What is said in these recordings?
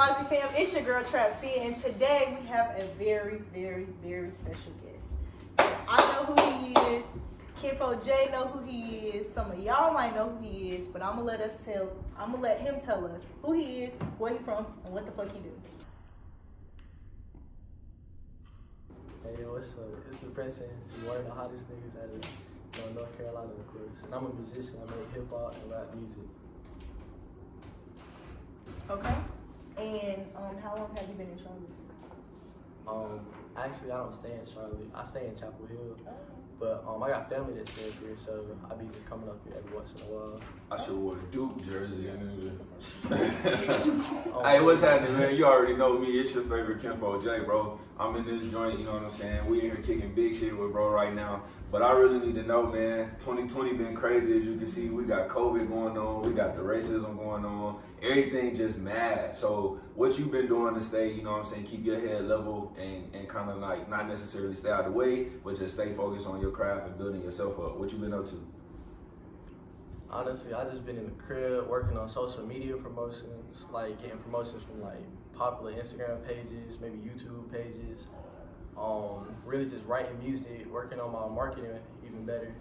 Logic fam? It's your girl Trap C, and today we have a very, very, very special guest. So I know who he is. Kinfolk Jay know who he is. Some of y'all might know who he is, but I'm gonna let him tell us who he is, where he from, and what the fuck he do. Hey, what's up? It's the Prince and one of the hottest niggas out of North Carolina, of course. And I'm a musician. I make hip hop and rap music. Okay. And how long have you been in Charlotte? Actually, I don't stay in Charlotte. I stay in Chapel Hill. But I got family that stays here, so I be just coming up here every once in a while. I should have wore a Duke jersey. Hey, what's happening, man? You already know me. It's your favorite Kinfolk Jay, bro. I'm in this joint, you know what I'm saying? We in here kicking big shit with bro right now. But I really need to know, man, 2020 been crazy, as you can see. We got COVID going on. We got the racism going on. Everything just mad. So what you been doing to stay, you know what I'm saying, keep your head level and kind of like not necessarily stay out of the way, but just stay focused on your craft and building yourself up. What you been up to? Honestly, I just been in the crib working on social media promotions, like getting promotions from like popular Instagram pages, maybe YouTube pages. Really just writing music, working on my marketing even better.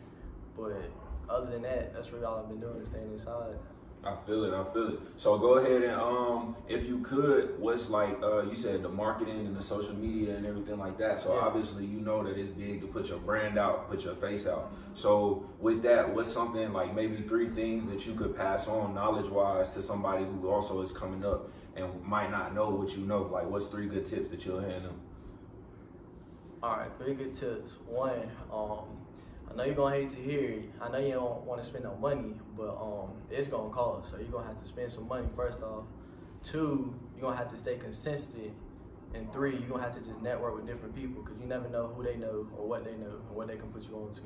But other than that, that's really all I've been doing is staying inside. I feel it. So go ahead and if you could, what's like you said the marketing and the social media and everything like that. So yeah. Obviously you know that it's big to put your brand out, put your face out. So with that, what's something like maybe 3 things that you could pass on knowledge-wise to somebody who also is coming up and might not know what you know? Like what's 3 good tips that you'll hand them? All right, 3 good tips. 1, I know you're gonna hate to hear it. I know you don't want to spend no money, but it's gonna cost. So you're gonna have to spend some money first off. 2, you're gonna have to stay consistent. And 3, you're gonna have to just network with different people because you never know who they know or what they know and what they can put you on to.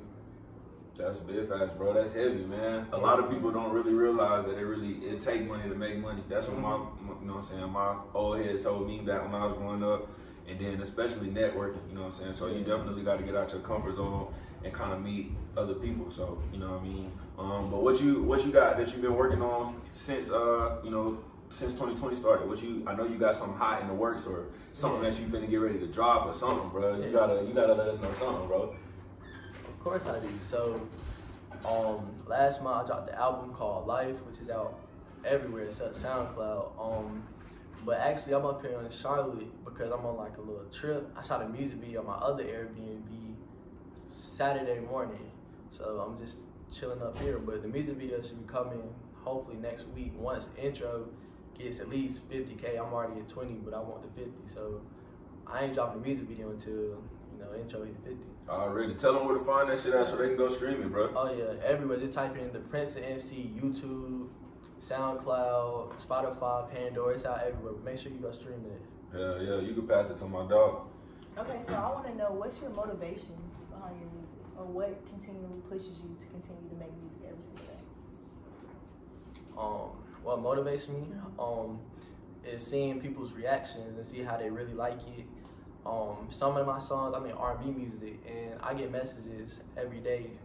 That's big facts, bro. That's heavy, man. A lot of people don't really realize that it take money to make money. That's what you know what I'm saying, my old head told me back when I was growing up. And then especially networking, you know what I'm saying? So you definitely got to get out your comfort zone and kind of meet other people. So, you know what I mean? But what you got that you've been working on since since 2020 started? I know you got something hot in the works or something that you finna get ready to drop or something, bro. You gotta let us know something, bro. Of course I do. So last month I dropped the album called Life, which is out everywhere except SoundCloud. But actually, I'm up here in Charlotte because I'm on like a little trip. I shot a music video on my other Airbnb Saturday morning. So I'm just chilling up here. But the music video should be coming hopefully next week. Once intro gets at least 50K, I'm already at 20, but I want the 50. So I ain't dropping the music video until, intro hit 50. Already. Tell them where to find that shit at so they can go stream it, bro. Oh yeah, everywhere. Just type in the Prince and NC, YouTube, SoundCloud, Spotify, Pandora. It's out everywhere. But make sure you go stream it. Hell yeah, you can pass it to my dog. Okay, so I want to know what's your motivation behind your music, or what continually pushes you to continue to make music every single day? What motivates me is seeing people's reactions and see how they really like it. Some of my songs, I make R&B music, and I get messages every day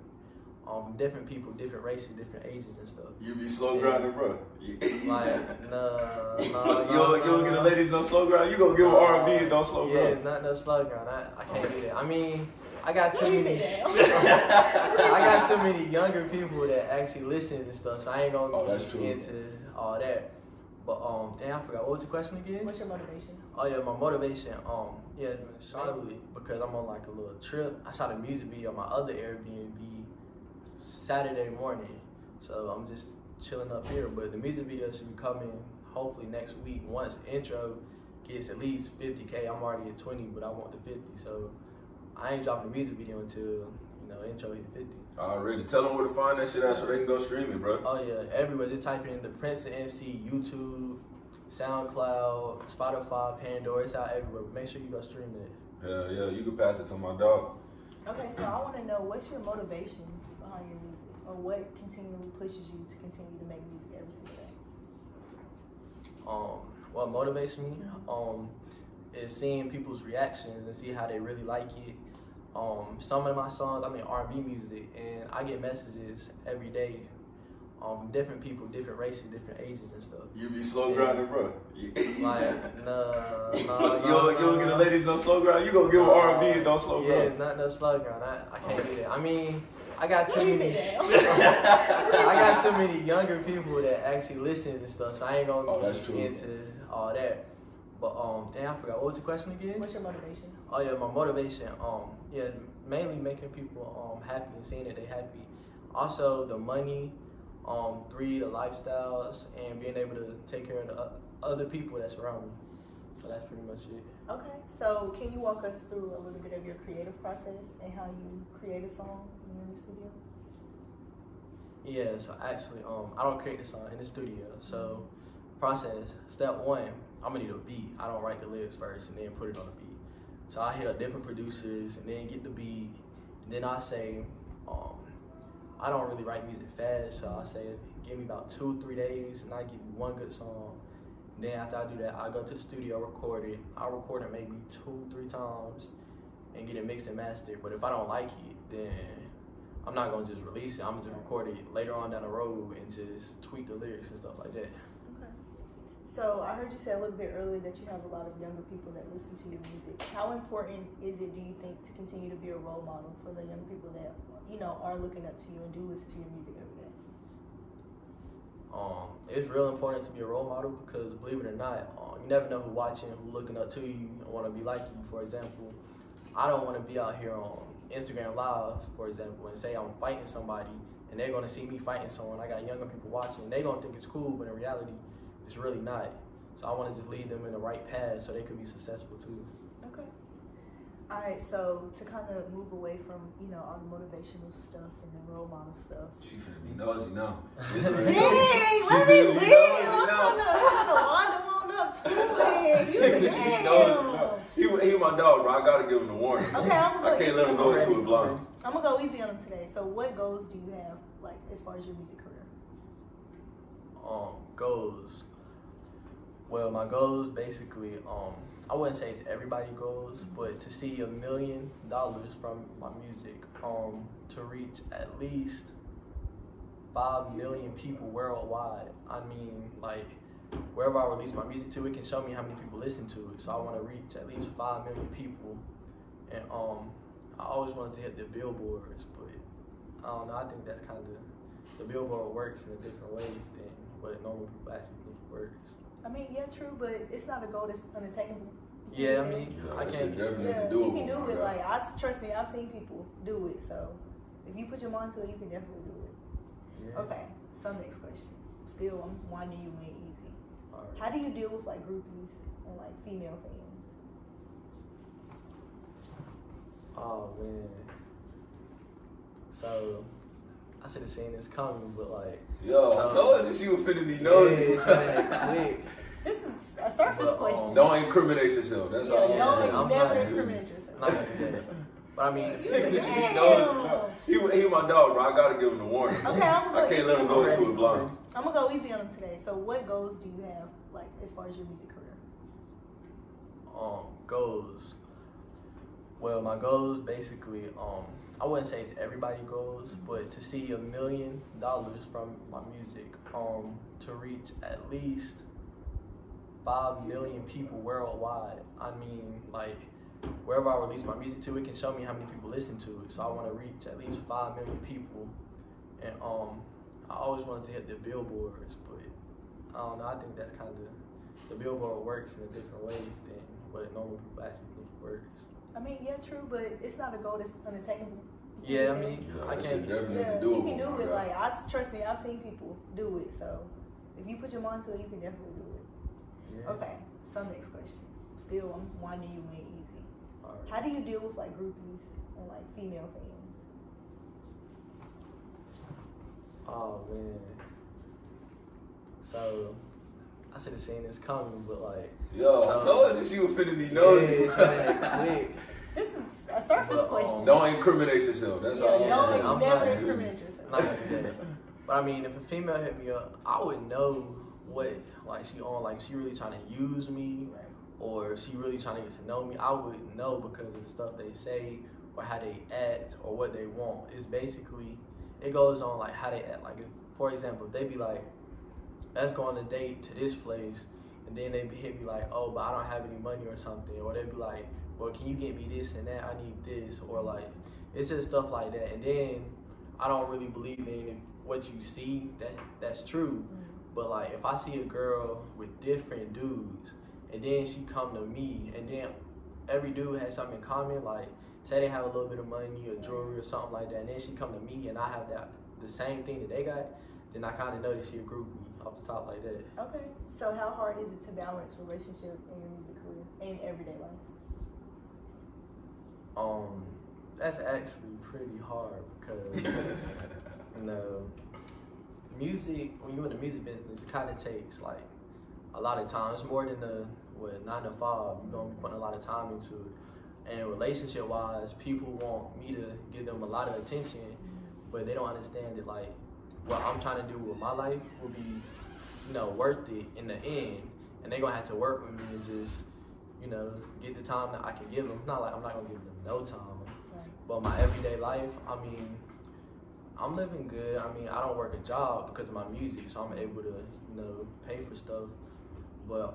from different people, different races, different ages and stuff. You be slow grinding, bro. Like, no. You don't get the ladies no slow grind? You gonna give them R&B and no slow grind? Yeah, not no slow grind. I can't do that. I mean, I got too many younger people that actually listen and stuff, so I ain't gonna get into all that. But damn, I forgot. What was the question again? What's your motivation? Oh yeah, my motivation. Charlotte because I'm on like a little trip. I shot a music video on my other Airbnb Saturday morning, so I'm just chilling up here. But the music video should be coming hopefully next week. Once intro gets at least 50K, I'm already at 20, but I want the 50. So I ain't dropping the music video until intro hit 50. Already. Tell them where to find that shit at so they can go stream it, bro. Oh yeah, everywhere. Just type in the Prince and NC, YouTube, SoundCloud, Spotify, Pandora. It's out everywhere. But make sure you go stream it. Hell yeah, you can pass it to my dog. Okay, so I want to know what's your motivation behind your music, or what continually pushes you to continue to make music every single day? What motivates me is seeing people's reactions and see how they really like it. Some of my songs, I make R&B music, and I get messages every day different people, different races, different ages and stuff. You be slow grinding, bro. Like, no. You don't get the ladies no slow grind. You gonna give them R&B and no slow grind. Yeah, not no slow grind. I can't do that. I mean, I got too many. I got too many younger people that actually listens and stuff, so I ain't gonna that's get true. into all that. But damn, I forgot. What was the question again? What's your motivation? Oh yeah, my motivation. Yeah, mainly making people happy and seeing that they happy. Also the money, 3 the lifestyles, and being able to take care of the other people that surround me. So that's pretty much it. Okay, so can you walk us through a little bit of your creative process and how you create a song when you're in the studio? Yeah, so actually, I don't create the song in the studio. So process, step 1, I'm gonna need a beat. I don't write the lyrics first and then put it on the beat. So I hit up different producers and then get the beat. And then I say, I don't really write music fast, so I say, give me about 2-3 days and I give you one good song. And then after I do that, I go to the studio, record it. I record it maybe 2-3 times and get it mixed and mastered. But if I don't like it, then I'm not gonna just release it. I'm gonna just record it later on down the road and just tweak the lyrics and stuff like that. Okay. So I heard you say a little bit earlier that you have a lot of younger people that listen to your music. How important is it, do you think, to continue to be a role model for the young people that, are looking up to you and do listen to your music every day? It's real important to be a role model because, believe it or not, you never know who's watching, who's looking up to you and want to be like you. For example, I don't want to be out here on Instagram Live, for example, and say I'm fighting somebody and they're going to see me fighting someone. I got younger people watching and they're going to think it's cool, but in reality, it's really not. So I want to just lead them in the right path so they could be successful too. Okay. All right, so to kind of move away from, all the motivational stuff and the role model stuff. She finna be nosy now. Dang, let me live. I'm gonna wind them on up to it. He my dog, bro. I gotta give him the warning. Okay, I can't let him go into it blind. I'm gonna go easy on him today. So what goals do you have, like, as far as your music career? Goals. Well, my goals basically, I wouldn't say it's everybody's goals, but to see $1 million from my music, to reach at least 5 million people worldwide. I mean, like, wherever I release my music to, it can show me how many people listen to it. So I want to reach at least 5 million people. And I always wanted to hit the billboards, but I don't know. I think that's kind of, the billboard works in a different way than what normal people actually think it works. I mean, yeah, true, but it's not a goal that's unattainable. Yeah, I mean, I can't. Definitely Yeah, do you it. can do it. Like, trust me, I've seen people do it. So if you put your mind to it, you can definitely do it. Yeah. Okay, so next question. Still, I'm winding you in easy. All right. How do you deal with, like, groupies and, like, female fans? Oh man. So I should have seen this coming, but like. Yo, I told you she was finna be nosy. Quick. This is a surface question. Don't incriminate yourself. That's all. No, I'm never not- incriminate yourself. I'm not gonna do that. But I mean, He my dog, bro. I gotta give him the warning. Okay, I'm gonna I can't let him go into it blind. I'm gonna go easy on him today. So what goals do you have, like, as far as your music career? Goals. Well, my goals basically, I wouldn't say it's everybody's goals, but to see $1 million from my music, to reach at least 5 million people worldwide. I mean, like, wherever I release my music to, it can show me how many people listen to it. So I want to reach at least 5 million people. And I always wanted to hit the billboards, but I don't know. I think that's kind of, the billboard works in a different way than what normal people actually think it works. I mean, yeah, true, but it's not a goal that's unattainable. Yeah, I mean, Yeah, I that can't. shit definitely Yeah, doable. you can do my it. guy. Like, trust me, I've seen people do it. So if you put your mind to it, you can definitely do it. Yeah. Okay, so next question. Still, I'm winding you in easy. All right. How do you deal with, like, groupies and, like, female fans? Oh man. So I should have seen this coming, but like. Yo, I told you she was finna be nosy. Quick. This is a surface question. Don't incriminate yourself. That's all. No, I'm never not- incriminate yourself. I'm not gonna do that. But I mean, if a female hit me up, I would know what, like, she on, like, she really trying to use me, Right. or if she really trying to get to know me. I would know because of the stuff they say or how they act or what they want. It's basically, it goes on like how they act. Like, if, for example, they be like, let's go on a date to this place, and then they hit me like, oh, but I don't have any money or something, or they be like, well, can you get me this and that? I need this, or like, it's just stuff like that. And then I don't really believe in what you see, that's true. But like, if I see a girl with different dudes, and then she come to me, and then every dude has something in common, like say they have a little bit of money or jewelry or something like that, and then she come to me and I have the same thing that they got, then I kind of know that she a groupie off the top like that. Okay. So how hard is it to balance relationship and your music career and everyday life? That's actually pretty hard because you know, music, when you're in the music business, it kind of takes like a lot of time. It's more than 9 to 5. You're gonna be putting a lot of time into it. And relationship wise, people want me to give them a lot of attention, but they don't understand that like what I'm trying to do with my life will be, you know, worth it in the end. And they're gonna have to work with me and just, you know, get the time that I can give them. Not like I'm not gonna give them no time, but my everyday life, I mean, I'm living good. I mean, I don't work a job because of my music, so I'm able to, you know, pay for stuff. But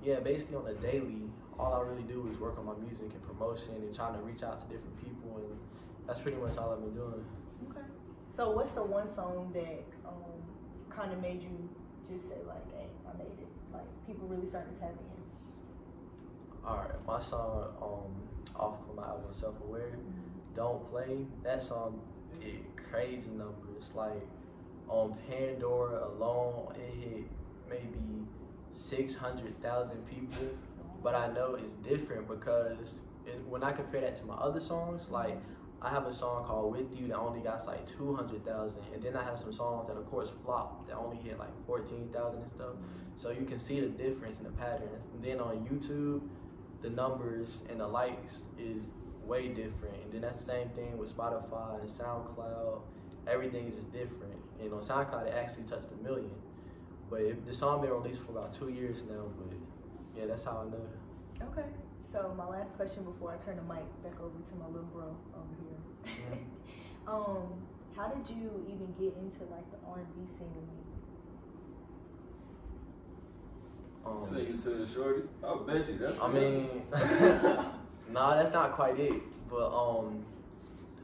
yeah, basically on a daily, all I really do is work on my music and promotion and trying to reach out to different people, and that's pretty much all I've been doing. Okay. So what's the one song that kind of made you just say like, hey, I made it? Like people really starting to tap in. All right, my song off of my album Self Aware, Don't Play. That song did crazy numbers. Like on Pandora alone, it hit maybe 600,000 people. But I know it's different because when I compare that to my other songs, like I have a song called With You that only got like 200,000, and then I have some songs that of course flopped that only hit like 14,000 and stuff. So you can see the difference in the patterns. And then on YouTube, the numbers and the likes is way different. And then that's the same thing with Spotify and SoundCloud. Everything is just different. And on SoundCloud, it actually touched 1 million. But the song been released for about 2 years now, but yeah, that's how I know. Okay. So my last question before I turn the mic back over to my little bro over here. How did you even get into like the R&B singing music? Singing to the shorty? I'll bet you that's. I mean, nah, that's not quite it. But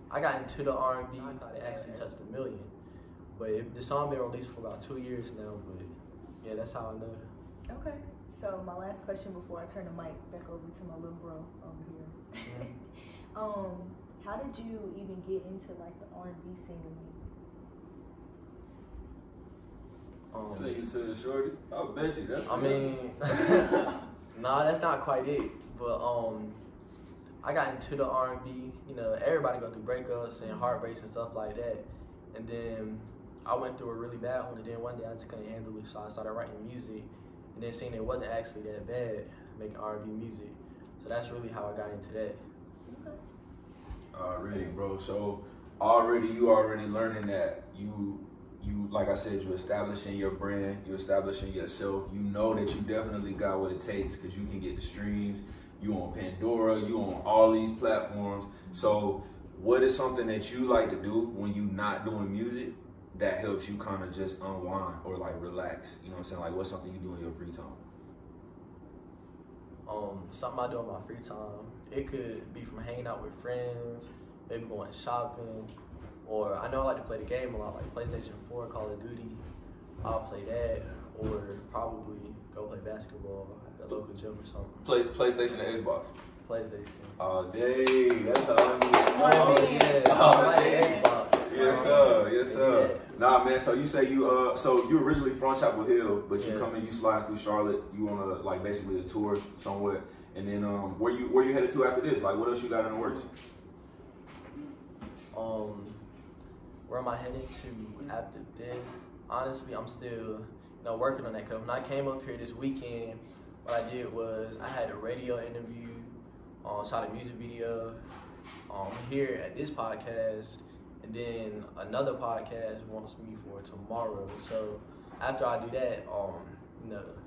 I got into the R&B. It actually touched 1 million. But the song been released for about 2 years now. But yeah, that's how I know. Okay. So my last question before I turn the mic back over to my little bro over here. How did you even get into like the R&B singing music? Singing to the shorty? I'll bet you that's. I mean, nah, that's not quite it. But I got into the R&B. You know, everybody go through breakups and heartbreaks and stuff like that. And then I went through a really bad one. And then one day I just couldn't handle it, so I started writing music. And then seeing it wasn't actually that bad, making R&B music. So that's really how I got into that. Okay. Already, bro. So you already learning that you like I said, you're establishing your brand, you're establishing yourself. You know that you definitely got what it takes because you can get the streams. You on Pandora, you on all these platforms. So what is something that you like to do when you not doing music that helps you kind of just unwind or like relax? You know what I'm saying? Like what's something you do in your free time? Something I do in my free time. It could be from hanging out with friends, maybe going shopping, or I know I like to play the game a lot, like PlayStation 4, Call of Duty. I'll play that, or probably go play basketball at the local gym or something. PlayStation and Xbox. PlayStation. Oh, dang, that's how I need. Oh yeah, I like Xbox. Yes sir, yes sir. Yeah. Nah, man. So you say so you originally from Chapel Hill, but you come in, you slide through Charlotte. You on a like basically a tour somewhere, and then where you headed to after this? Like what else you got in the works? Where am I heading to after this? Honestly, I'm still working on that. Cause when I came up here this weekend, what I did was I had a radio interview, shot a music video, here at this podcast. And then another podcast wants me for tomorrow. So after I do that,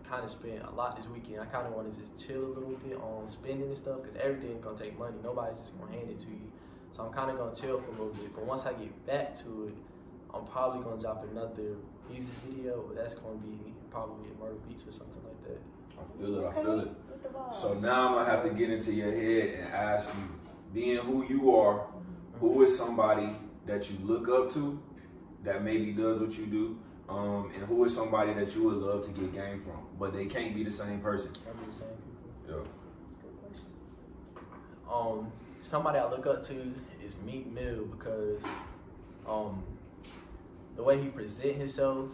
kind of spend a lot this weekend. I kind of want to just chill a little bit on spending and stuff because everything's gonna take money. Nobody's just gonna hand it to you. So I'm kind of gonna chill for a little bit. But once I get back to it, I'm probably gonna drop another music video. But that's gonna be probably at Myrtle Beach or something like that. I feel it. I feel it. With the vibes. So now I'm gonna have to get into your head and ask you, being who you are, who is somebody that you look up to, that maybe does what you do, and who is somebody that you would love to get game from, but they can't be the same person. Can't be the same people. Yeah. Good question. Somebody I look up to is Meek Mill because the way he present himself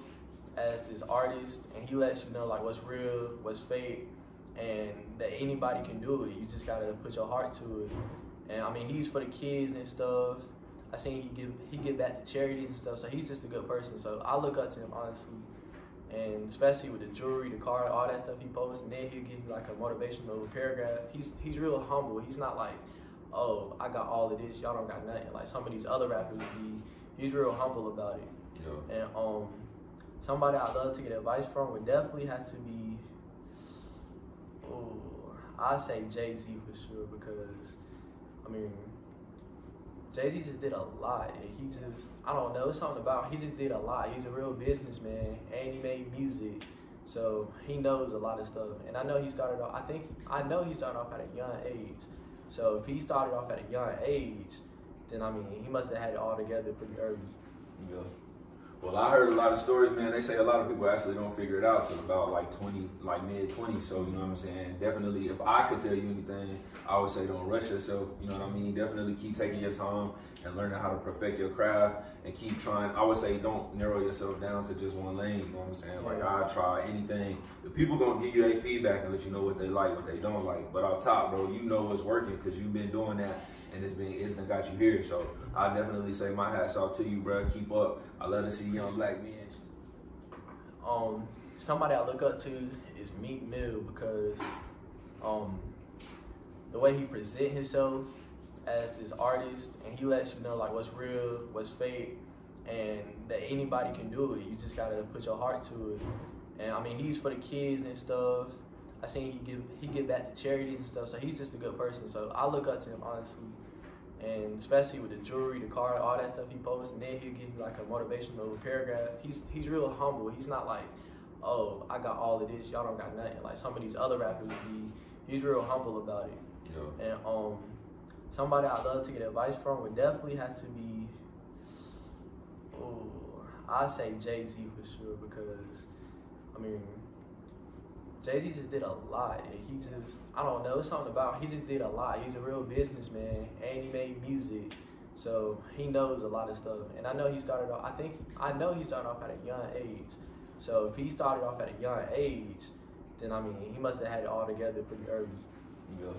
as this artist, and he lets you know like what's real, what's fake, and that anybody can do it. You just gotta put your heart to it. And I mean, he's for the kids and stuff. I seen he give back to charities and stuff. So he's just a good person. So I look up to him honestly, and especially with the jewelry, the car, all that stuff he posts. And then he'll give you like a motivational paragraph. He's real humble. He's not like, oh, I got all of this, y'all don't got nothing. Like some of these other rappers be. He's real humble about it. Yeah. And somebody I'd love to get advice from would definitely have to be. I'd say Jay-Z for sure because, I mean, Jay-Z just did a lot, and he just, I don't know, something about him. He just did a lot. He's a real businessman, and he made music, so he knows a lot of stuff. And I know he started off, I know he started off at a young age. So if he started off at a young age, then I mean, he must have had it all together pretty early. Yeah. Well, I heard a lot of stories, man. They say a lot of people actually don't figure it out till about like 20, like mid-20s. So, you know what I'm saying? Definitely, if I could tell you anything, I would say don't rush yourself. You know what I mean? Definitely keep taking your time and learning how to perfect your craft and keep trying. I would say don't narrow yourself down to just one lane. You know what I'm saying? Like, I try anything. The people going to give you their feedback and let you know what they like, what they don't like. But off top, bro, you know what's working because you've been doing that. And it's got you here. So I definitely say my hat's off to you, bro. Keep up. I love to see young black men. Somebody I look up to is Meek Mill because the way he present himself as this artist, and he lets you know like what's real, what's fake, and that anybody can do it. You just gotta put your heart to it. And I mean, he's for the kids and stuff. I seen he give back to charities and stuff, so he's just a good person. So I look up to him honestly, and especially with the jewelry, the car, all that stuff he posts. And then he'll give you like a motivational paragraph. He's real humble. He's not like, oh, I got all of this, y'all don't got nothing. Like some of these other rappers be. He's real humble about it. Yeah. And somebody I'd love to get advice from would definitely have to be. I'd say Jay-Z for sure because, I mean, Jay-Z just did a lot, and he just, I don't know, something about him. He just did a lot. He's a real businessman, and he made music, so he knows a lot of stuff. And I know he started off, I know he started off at a young age. So if he started off at a young age, then I mean, he must have had it all together pretty early. Yeah.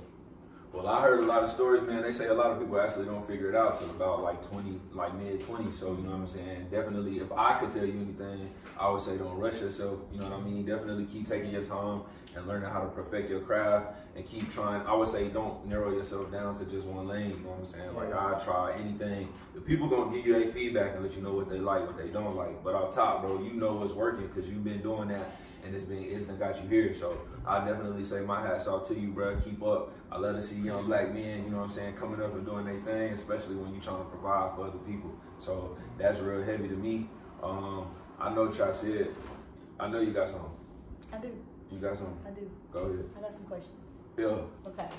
Well, I heard a lot of stories, man. They say a lot of people actually don't figure it out till about like 20, like mid-20s. So, you know what I'm saying? Definitely, if I could tell you anything, I would say don't rush yourself. You know what I mean? Definitely keep taking your time and learning how to perfect your craft and keep trying. I would say don't narrow yourself down to just one lane. You know what I'm saying? Like, I try anything. The people going to give you their feedback and let you know what they like, what they don't like. But off top, bro, you know what's working because you've been doing that. And it's got you here. So I definitely say my hat's off to you, bro. Keep up. I love to see young black men, you know what I'm saying, coming up and doing their thing, especially when you're trying to provide for other people. So that's real heavy to me. I know Syd, I know you got something. I do. You got something? I do. Go ahead. I got some questions. Yeah. Okay.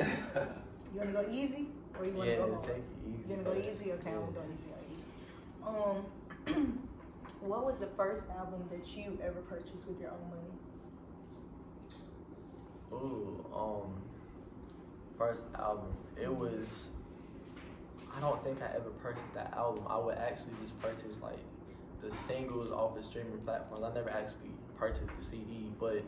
You want to go easy or you want to go hard? Take it easy. You want to go easy? Okay, I'm going to go easy. What was the first album that you ever purchased with your own money? First album. It was, I don't think I ever purchased that album. I would actually just purchase like the singles off the streaming platforms. I never actually purchased the CD, but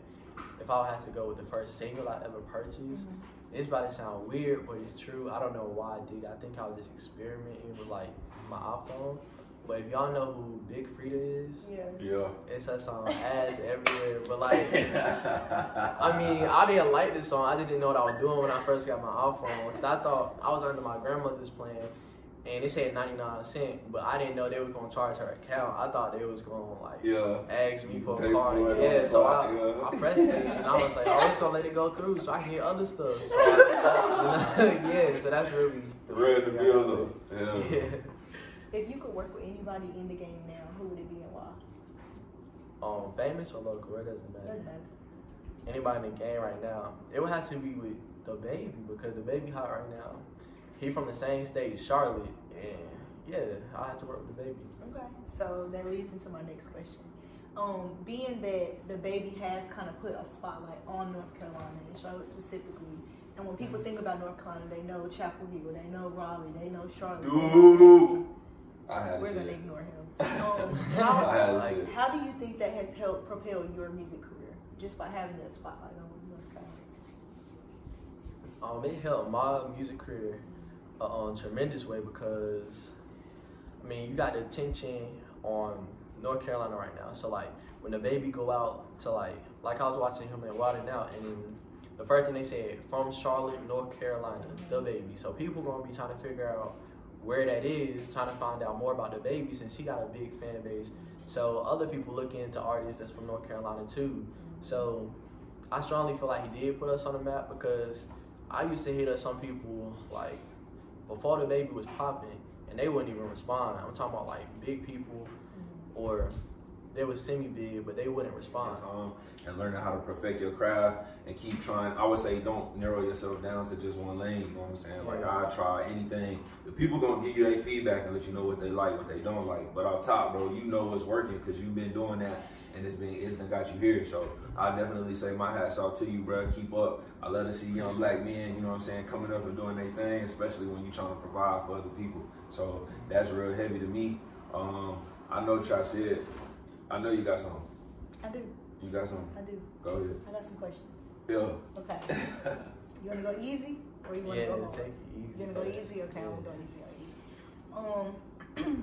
if I would have to go with the first single I ever purchased, it's about to sound weird, but it's true. I don't know why I did it. I think I was just experimenting with like my iPhone. But if y'all know who Big Frida is, it's her song Ass Everywhere. But like, I mean, I didn't like this song. I just didn't know what I was doing when I first got my iPhone. Cause I thought I was under my grandmother's plan, and it said 99 cents, but I didn't know they was gonna charge her account. I thought they was gonna like ask me for a card. Yeah, so I pressed it and I was like, oh, it's gonna let it go through so I can get other stuff. So, yeah, so that's really the deal. Yeah. If you could work with anybody in the game now, who would it be and why? Famous or local, it doesn't matter. Doesn't matter. Anybody in the game right now, it would have to be with the baby because the baby hot right now. He from the same state, Charlotte, and yeah, I have to work with the baby. Okay, so that leads into my next question. Being that the baby has kind of put a spotlight on North Carolina and Charlotte specifically, and when people think about North Carolina, they know Chapel Hill, they know Raleigh, they know Charlotte. We're gonna ignore him. How do you think that has helped propel your music career just by having that spotlight on North Carolina? It helped my music career a tremendous way because, I mean, you got the attention on North Carolina right now. So like when the baby go out to like I was watching him in Wild 'N Out, and the first thing they said, from Charlotte, North Carolina, the baby. So people gonna be trying to figure out where that is, trying to find out more about the baby since he got a big fan base. So other people look into artists that's from North Carolina too. So I strongly feel like he did put us on the map because I used to hit up some people like before the baby was popping and they wouldn't even respond. I'm talking about like big people or they was semi-big, but they wouldn't respond. And learning how to perfect your craft and keep trying. I would say don't narrow yourself down to just one lane, you know what I'm saying? Like I try anything. The people gonna give you their feedback and let you know what they like, what they don't like. But off top, bro, you know what's working because you've been doing that and it's got you here. So I definitely say my hats off to you, bro. Keep up. I love to see young black men, you know what I'm saying, coming up and doing their thing, especially when you're trying to provide for other people. So that's real heavy to me. I know Syd, I know you got something. I do. You got something? I do. Go ahead. I got some questions. Yeah. Okay. You want to go easy or you want to go hard? Take it easy. You want to go easy? Okay, I'm going to go easy.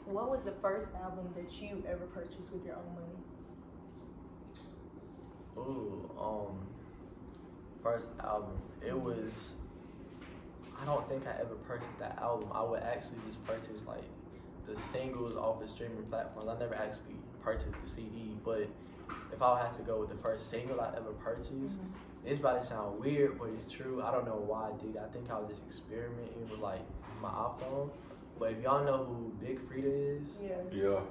What was the first album that you ever purchased with your own money? Ooh, first album. It was, I don't think I ever purchased that album. I would actually just purchase like the singles off the streaming platforms. I never actually purchased the CD, but if I would have to go with the first single I ever purchased, it's about to sound weird, but it's true. I don't know why I did. I think I was just experimenting with like my iPhone. But if y'all know who Big Frida is,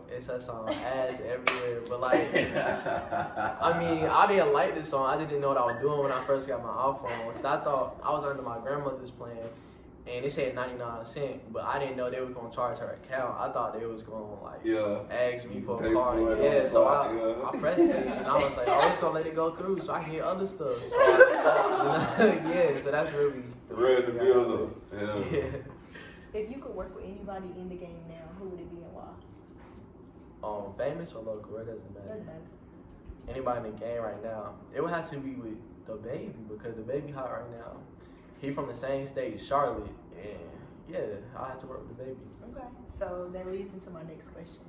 it's her song Ass Everywhere. But like, I mean, I didn't like this song. I just didn't know what I was doing when I first got my iPhone. Cause I thought I was under my grandmother's plan, and it said 99 cents, but I didn't know they was gonna charge her account. I thought they was gonna like ask me for a card. So I pressed it and I was like, oh, it's gonna let it go through so I can get other stuff. So, so that's really the deal. If you could work with anybody in the game now, who would it be and why? Famous or local, it doesn't matter. Doesn't matter. Anybody in the game right now, it would have to be with the baby because the baby hot right now. He from the same state, Charlotte, and yeah, I have to work with the baby. Okay, so that leads into my next question.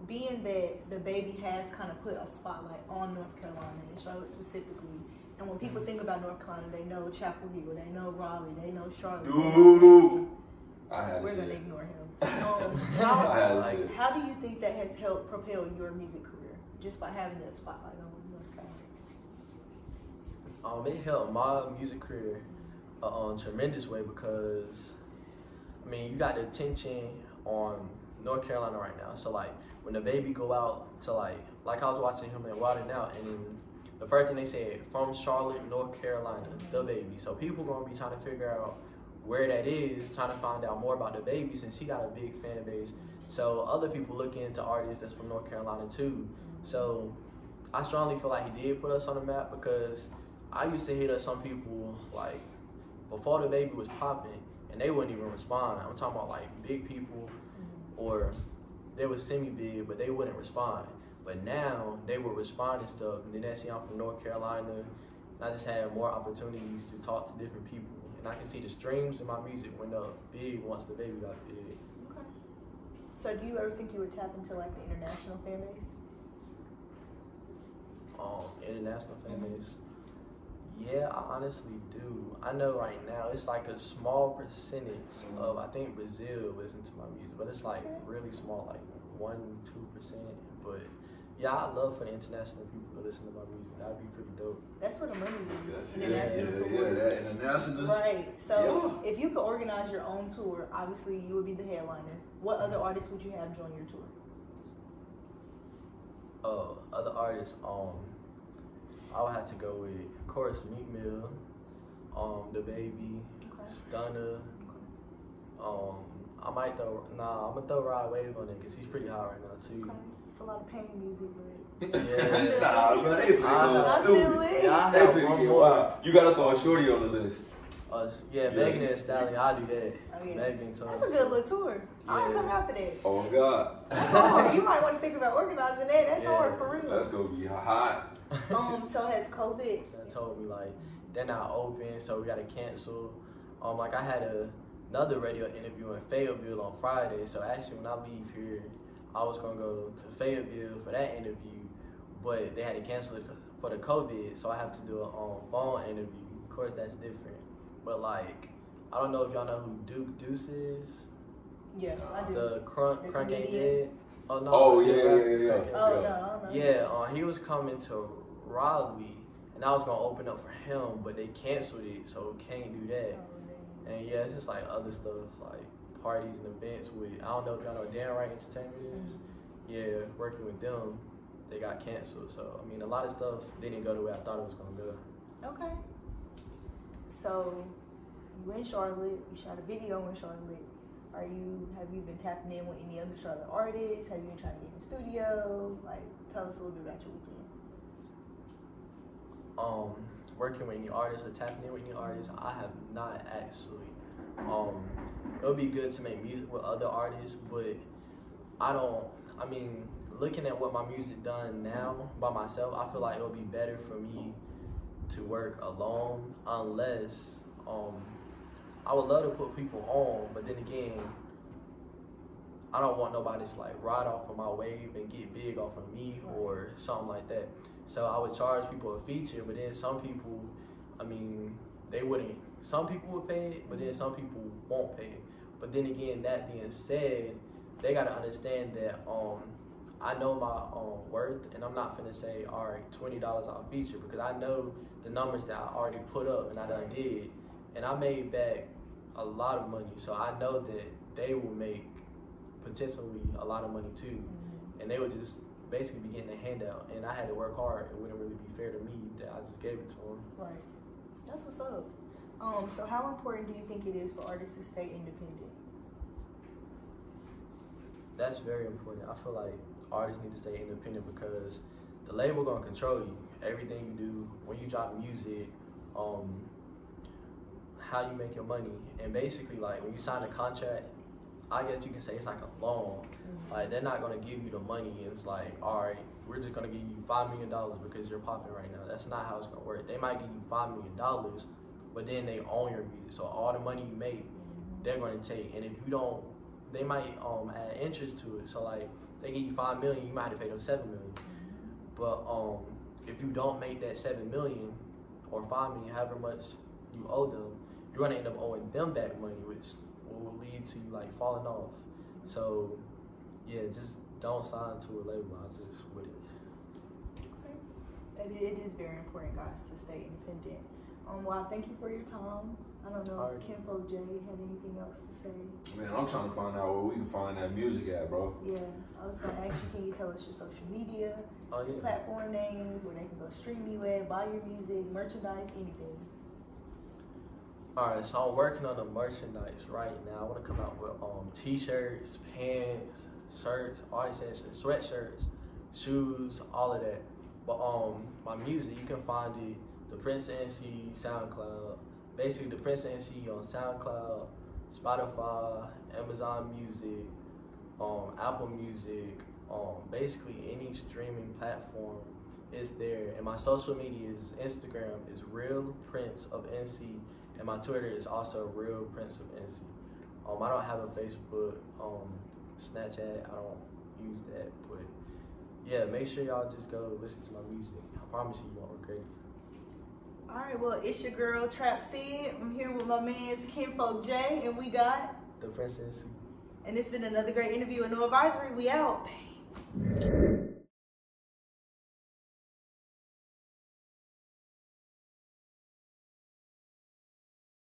Being that the baby has kind of put a spotlight on North Carolina and Charlotte specifically, and when people think about North Carolina, they know Chapel Hill, they know Raleigh, they know Charlotte. We're gonna ignore him. How do you think that has helped propel your music career just by having that spotlight on North Carolina? It helped my music career a tremendous way because, I mean, you got the attention on North Carolina right now. So like when the baby go out to like I was watching him in Wild 'N Out, and the first thing they said, from Charlotte, North Carolina, the baby. So people gonna be trying to figure out where that is, trying to find out more about the baby since he got a big fan base. So other people look into artists that's from North Carolina too. So I strongly feel like he did put us on the map because I used to hit up some people like before the baby was popping and they wouldn't even respond. I'm talking about like big people or they was semi-big, but they wouldn't respond. But now they would respond and stuff. And then they see I'm from North Carolina, and I just had more opportunities to talk to different people. And I can see the streams in my music went up big once the baby got big. Okay. So do you ever think you would tap into like the international fan base? International fan base? Yeah, I honestly do. I know right now it's like a small percentage of, I think Brazil listen to my music, but it's like really small, like 1-2%. But yeah, I'd love for the international people to listen to my music. That'd be pretty dope. That's where the money is. International tours. Yeah, that international. Right. So if you could organize your own tour, obviously you would be the headliner. What other artists would you have join your tour? Other artists, I would have to go with, of course, Meek Mill, The Baby, Stunner. I'm gonna throw Rod Wave on it because he's pretty hot right now too. Okay. It's a lot of pain music, but yeah. Nah, bro, they finna go stupid. Yeah, They finna get wild. You gotta throw a shorty on the list. Megan and Stallion, I'll do that. Oh, yeah. Megan, that's a good little tour. I'll come after that. Oh God. That's hard. You might want to think about organizing that. That's hard for real. That's gonna be hot. So has COVID? They told me like they're not open, so we gotta cancel. Like I had another radio interview in Fayetteville on Friday, so actually when I leave here, I was gonna go to Fayetteville for that interview, but they had to cancel it for the COVID, so I have to do a phone interview. Of course, that's different, but like I don't know if y'all know who Duke Deuce is. Yeah, I do. The crunk ain't dead. Oh no. Oh yeah. Oh no. Yeah, he was coming to Raleigh, and I was gonna open up for him, but they canceled it, so can't do that. And yeah, it's just like other stuff, like parties and events with, I don't know if y'all know what Dan Wright Entertainment is. Yeah, working with them, they got canceled. So I mean, a lot of stuff didn't go the way I thought it was gonna go. Okay. So you in Charlotte? You shot a video in Charlotte. Have you been tapping in with any other Charlotte artists? Have you been trying to get in the studio? Like, tell us a little bit about your weekend. Working with any artists or tapping in with any artists, I have not actually. It would be good to make music with other artists, but looking at what my music done now by myself, I feel like it would be better for me to work alone, unless I would love to put people on, but then again, I don't want nobody to like ride off of my wave and get big off of me or something like that. So I would charge people a feature, but then some people, they wouldn't. Some people would pay it, but then some people won't pay it. But then again, that being said, they gotta understand that I know my worth, and I'm not finna say, all right, $20 on feature, because I know the numbers that I already put up and I done did, and I made back a lot of money. So I know that they will make potentially a lot of money too, and they would just basically be getting a handout, and I had to work hard. It wouldn't really be fair to me that I just gave it to them. Right. That's what's up. So how important do you think it is for artists to stay independent? That's very important. I feel like artists need to stay independent because the label gonna control you. Everything you do, when you drop music, how you make your money, and basically like when you sign a contract, I guess you can say it's like a loan. Like they're not gonna give you the money. It's like, all right, we're just gonna give you $5 million because you're popping right now. That's not how it's gonna work. They might give you $5 million, but then they own your music. So all the money you make, they're gonna take. And if you don't, they might add interest to it. So like they give you $5 million, you might have to pay them $7 million. But if you don't make that $7 million or $5 million, however much you owe them, you're gonna end up owing them back money, which will lead to you like falling off. So yeah, just don't sign to a label. I just wouldn't. Okay. It is very important, guys, to stay independent. Well, thank you for your time. I don't know if Kinfolk Jay had anything else to say. Man, I'm trying to find out where we can find that music at, bro. Yeah, I was gonna ask you, can you tell us your social media, platform names, where they can go stream you at, buy your music, merchandise, anything? Alright, so I'm working on the merchandise right now. I want to come out with t-shirts, pants, shirts, all these things, sweatshirts, shoes, all of that. But my music, you can find it, the Prince of NC SoundCloud. Basically, the Prince of NC on SoundCloud, Spotify, Amazon Music, Apple Music, basically any streaming platform is there. And my social media is Instagram is Real Prince of NC. And my Twitter is also Real Prince of NC. I don't have a Facebook, Snapchat. I don't use that, but yeah, make sure y'all just go listen to my music. I promise you won't regret it. All right, well, it's your girl, Trap Syd. I'm here with my man's Kinfolk Jay, and we got The Princess. And it's been another great interview and no advisory. We out. Bang.